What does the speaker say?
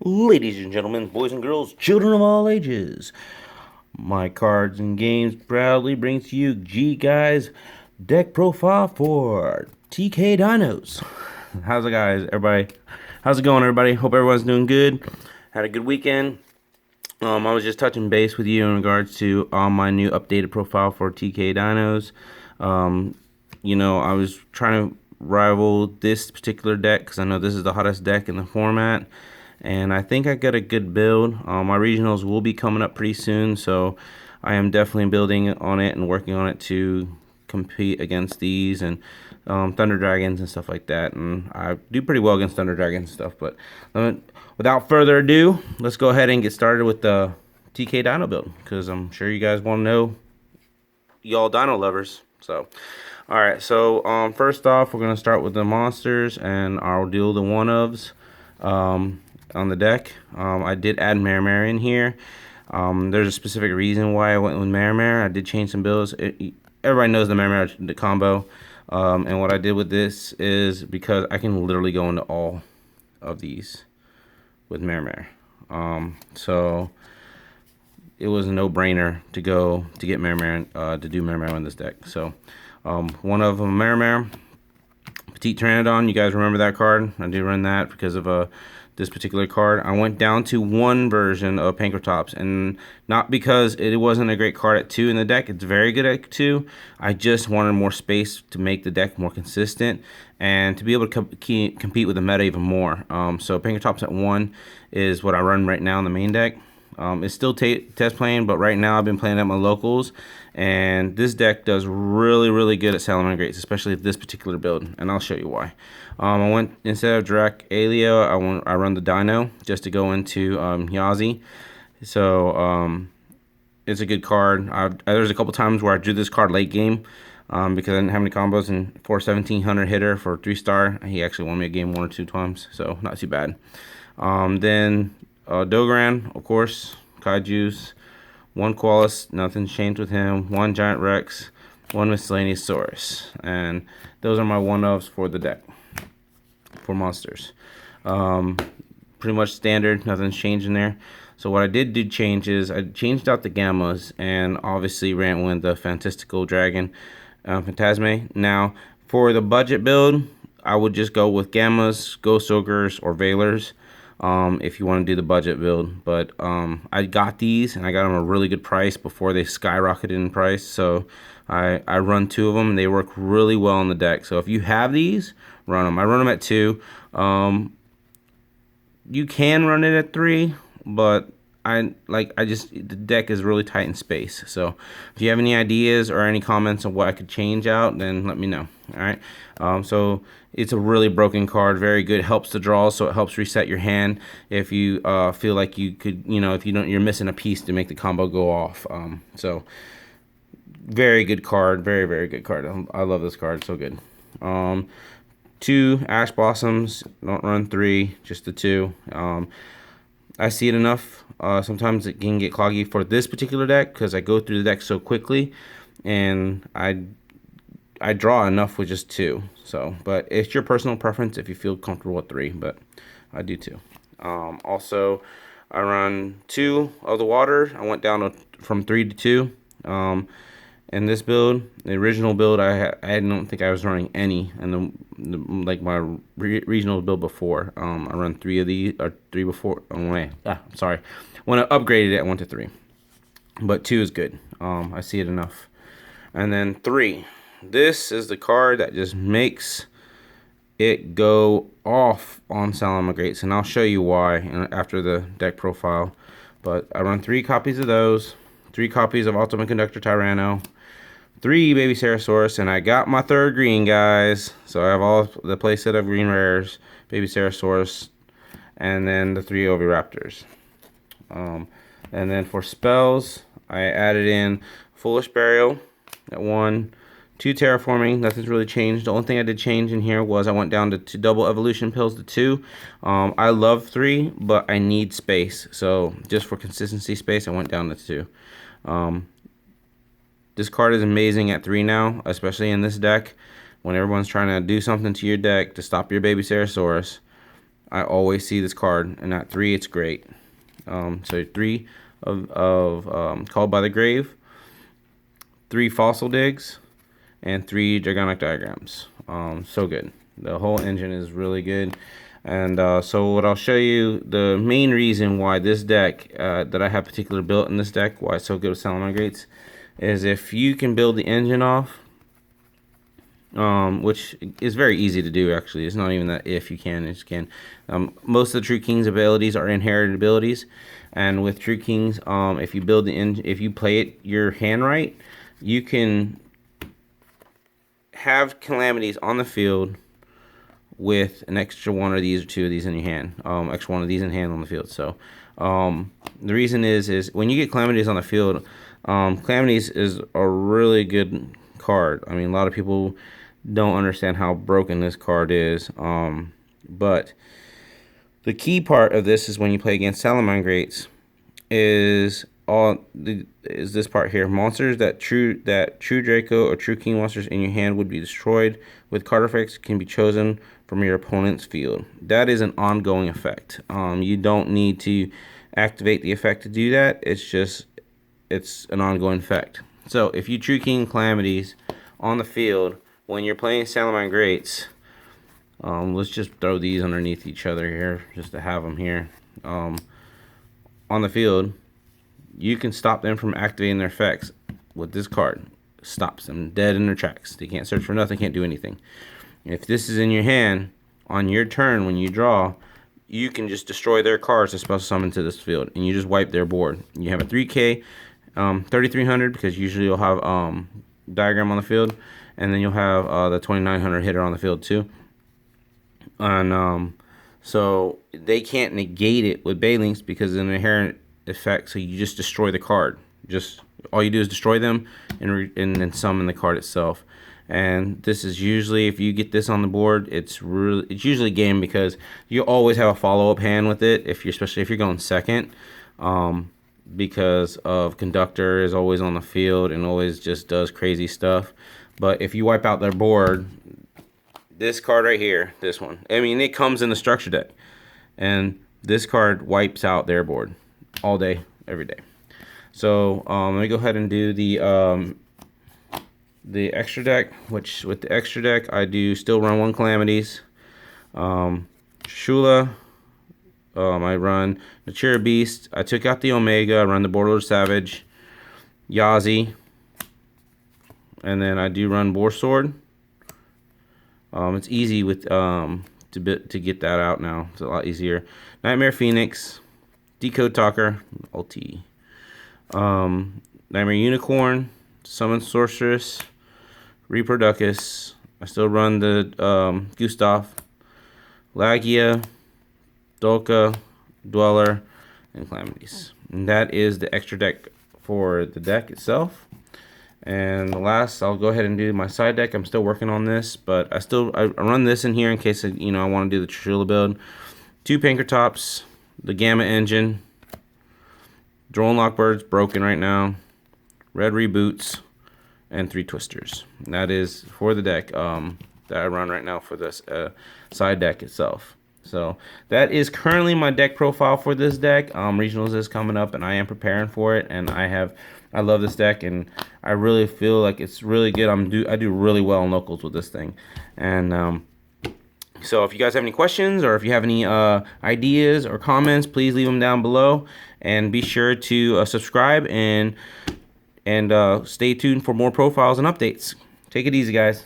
Ladies and gentlemen, boys and girls, children of all ages, my cards and games proudly brings to you G Guys deck profile for TK Dinos. How's it, guys? Everybody, how's it going, everybody? Hope everyone's doing good. Had a good weekend. I was just touching base with you in regards to my new updated profile for TK Dinos. I was trying to rival this particular deck because I know this is the hottest deck in the format, and I think I got a good build. My regionals will be coming up pretty soon, so I am definitely building on it and working on it to compete against these and Thunder Dragons and stuff like that. And I do pretty well against Thunder Dragons and stuff. But without further ado, let's go ahead and get started with the TK Dino build, because I'm sure you guys want to know, y'all Dino lovers. So, all right. So first off, we're gonna start with the monsters, and I'll deal the one-ofs on the deck. I did add Marimar in here. There's a specific reason why I went with Marimar. I did change some builds. Everybody knows the Marimar the combo. And what I did with this is because I can literally go into all of these with Marimar. So it was a no-brainer to get Marimar, to do Marimar on this deck. So one of them, Marimar, Petite Pteranodon. You guys remember that card? I did run that because of this particular card. I went down to one version of Pankratops, and not because it wasn't a great card at 2 in the deck. It's very good at 2. I just wanted more space to make the deck more consistent and to be able to compete with the meta even more. So Pankratops at 1 is what I run right now in the main deck. It's still test playing, but right now I've been playing at my locals, and this deck does really good at salamangreats, especially this particular build, and I'll show you why. I went, instead of Drac-Alea, I run the Dino just to go into Yazi. So it's a good card. There's a couple times where I drew this card late game because I didn't have any combos, and for 1700 hitter for 3-star, he actually won me a game 1 or 2 times, so not too bad. Then Dogran, of course, Kaijus, 1 Koalas, nothing's changed with him, 1 Giant Rex, 1 Miscellaneous Saurus, and those are my one-ofs for the deck for monsters. Pretty much standard, nothing's changed in there. So what I did do change is I changed out the gammas and obviously ran with the Fantastical Dragon Phantasme. Now for the budget build, I would just go with gammas, Ghost Ogres, or Veilers. If you want to do the budget build, but I got these and I got them a really good price before they skyrocketed in price, so I run 2 of them and they work really well on the deck. So if you have these, run them. I run them at 2. You can run it at 3, but the deck is really tight in space. So if you have any ideas or any comments on what I could change out, then let me know. All right. So it's a really broken card, very good. It helps the draw, so it helps reset your hand if you feel like you could, if you're missing a piece to make the combo go off. So very good card, very good card. I love this card, so good. 2 Ash Blossoms, don't run 3, just the 2. I see it enough. Sometimes it can get cloggy for this particular deck because I go through the deck so quickly, and I draw enough with just 2. So, but it's your personal preference if you feel comfortable with 3, but I do 2. Also, I run 2 of the water. I went down from 3 to 2. In this build, the original build, I don't think I was running any, and like my regional build before, I run 3 of these, or 3 before. Sorry, when I upgraded it, I went to 3, but 2 is good. I see it enough. And then 3, this is the card that just makes it go off on salamangreats, and I'll show you why after the deck profile. But I run 3 copies of those, 3 copies of Ultimate Conductor Tyranno, 3 Baby Sarasaurus, and I got my 3rd green, guys. So I have all the playset of green rares, Baby Sarasaurus, and then the 3 Oviraptors. And then for spells, I added in Foolish Burial at 1, 2 Terraforming. Nothing's really changed. The only thing I did change in here was I went down to 2 double evolution pills to 2. I love 3, but I need space. So just for consistency space, I went down to 2. This card is amazing at 3 now, especially in this deck. When everyone's trying to do something to your deck to stop your Baby Sarasaurus, I always see this card, and at 3, it's great. So 3 of Called by the Grave, 3 Fossil Digs, and 3 Dragonic Diagrams. So good. The whole engine is really good. And so what I'll show you, the main reason why this deck, that I have particular built in this deck, why it's so good with salamangreats, is if you can build the engine off, which is very easy to do actually. It's not even that if you can, you just can. Most of the True King's abilities are inherited abilities, and with True King's, if you build the engine, if you play it your hand right, you can have calamities on the field with an extra 1 of these or 2 of these in your hand, extra 1 of these in hand on the field. So the reason is when you get calamities on the field, calamities is a really good card. I mean, a lot of people don't understand how broken this card is, but the key part of this is when you play against salamangreats is this part here. Monsters that true Draco or True King monsters in your hand would be destroyed with card effects can be chosen from your opponent's field. That is an ongoing effect. You don't need to activate the effect to do that. It's an ongoing effect. So if you True King calamities on the field when you're playing salamangreats, let's just throw these underneath each other here just to have them here on the field. You can stop them from activating their effects with this card. Stops them dead in their tracks. They can't search for nothing, can't do anything. If this is in your hand, on your turn when you draw, you can just destroy their cards to special summon to this field, and you just wipe their board. You have a 3K, 3300, because usually you'll have diagram on the field, and then you'll have the 2900 hitter on the field too. And so they can't negate it with Banelinks because of an inherent effect, so you just destroy the card. Just all you do is destroy them and then summon the card itself. And this is usually, if you get this on the board, it's usually game, because you always have a follow-up hand with it, especially if you're going second, because of Conductor is always on the field and always just does crazy stuff. But if you wipe out their board, this card right here, this one, I mean, it comes in the structure deck, and this card wipes out their board all day, every day. So let me go ahead and do the extra deck, which with the extra deck I do still run 1 calamities, Shula, I run Natura Beast, I took out the Omega, I run the Borderlord Savage, Yazi, and then I do run Boar Sword. It's easy with to get that out now. It's a lot easier. Nightmare Phoenix, Decode Talker, LT, Nightmare Unicorn, Summon Sorceress, Reproducus. I still run the Gustav, Lagia, Dolka, Dweller, and Calamities. And that is the extra deck for the deck itself. And the last, I'll go ahead and do my side deck. I'm still working on this, but I run this in here in case I want to do the Trishula build. 2 Pankratops, the Gamma Engine, Drone Lockbird's broken right now, Red Reboots, and 3 Twisters. And that is for the deck that I run right now for this side deck itself. So that is currently my deck profile for this deck. Regionals is coming up, and I am preparing for it, and I love this deck, and I really feel like it's really good. I do really well in locals with this thing. And so if you guys have any questions, or if you have any ideas or comments, please leave them down below, and be sure to subscribe and stay tuned for more profiles and updates. Take it easy, guys.